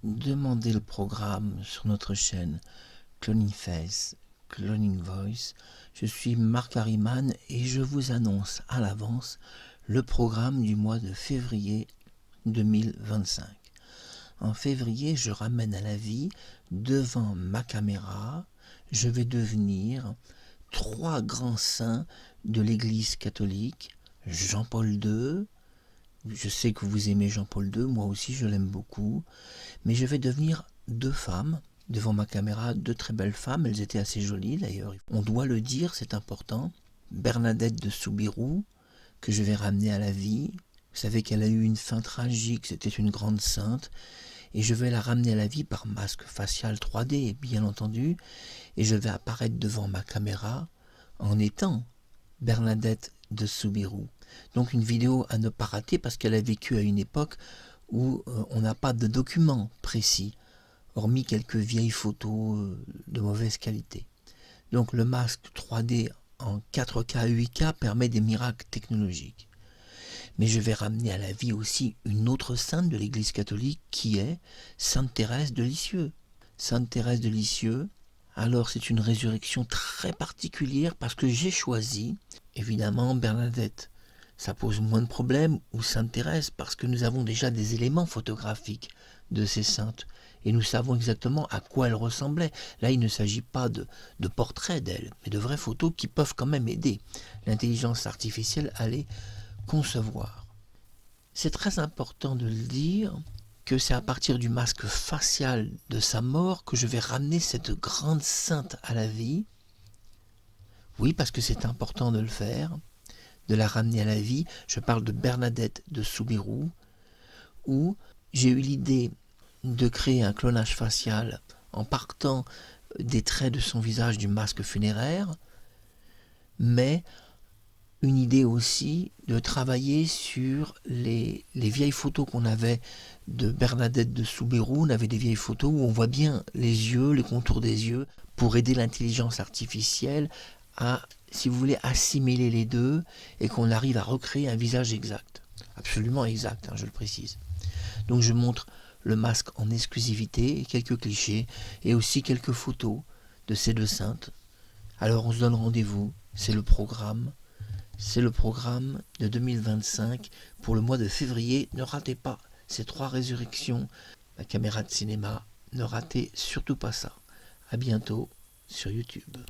demandez le programme sur notre chaîne Cloning Face, Cloning Voice. Je suis Marc Harriman et je vous annonce à l'avance le programme du mois de février 2025. En février, je ramène à la vie, devant ma caméra, je vais devenir 3 grands saints de l'Église catholique, Jean-Paul II. Je sais que vous aimez Jean-Paul II, moi aussi je l'aime beaucoup, mais je vais devenir 2 femmes devant ma caméra, 2 très belles femmes, elles étaient assez jolies d'ailleurs, on doit le dire, c'est important. Bernadette de Soubirous, que je vais ramener à la vie. Vous savez qu'elle a eu une fin tragique, c'était une grande sainte, et je vais la ramener à la vie par masque facial 3D, bien entendu, et je vais apparaître devant ma caméra en étant Bernadette de Soubirous. Donc une vidéo à ne pas rater parce qu'elle a vécu à une époque où on n'a pas de documents précis, hormis quelques vieilles photos de mauvaise qualité. Donc le masque 3D en 4K 8K permet des miracles technologiques. Mais je vais ramener à la vie aussi une autre sainte de l'Église catholique qui est Sainte Thérèse de Lisieux. Sainte Thérèse de Lisieux, alors c'est une résurrection très particulière parce que j'ai choisi, évidemment, Bernadette. Ça pose moins de problèmes, ou Sainte Thérèse, parce que nous avons déjà des éléments photographiques de ces saintes. Et nous savons exactement à quoi elles ressemblaient. Là, il ne s'agit pas de portraits d'elles, mais de vraies photos qui peuvent quand même aider l'intelligence artificielle à les concevoir. C'est très important de le dire que c'est à partir du masque facial de sa mort que je vais ramener cette grande sainte à la vie. Oui, parce que c'est important de le faire, de la ramener à la vie. Je parle de Bernadette de Soubirous, où j'ai eu l'idée de créer un clonage facial en partant des traits de son visage du masque funéraire, mais une idée aussi de travailler sur les vieilles photos qu'on avait de Bernadette de Soubirous. On avait des vieilles photos où on voit bien les yeux, les contours des yeux, pour aider l'intelligence artificielle à, si vous voulez, assimiler les deux et qu'on arrive à recréer un visage exact. Absolument exact, je le précise. Donc je montre le masque en exclusivité, quelques clichés et aussi quelques photos de ces 2 saintes. Alors on se donne rendez-vous, c'est le programme de 2025 pour le mois de février. Ne ratez pas ces 3 résurrections, la caméra de cinéma, ne ratez surtout pas ça. À bientôt sur YouTube.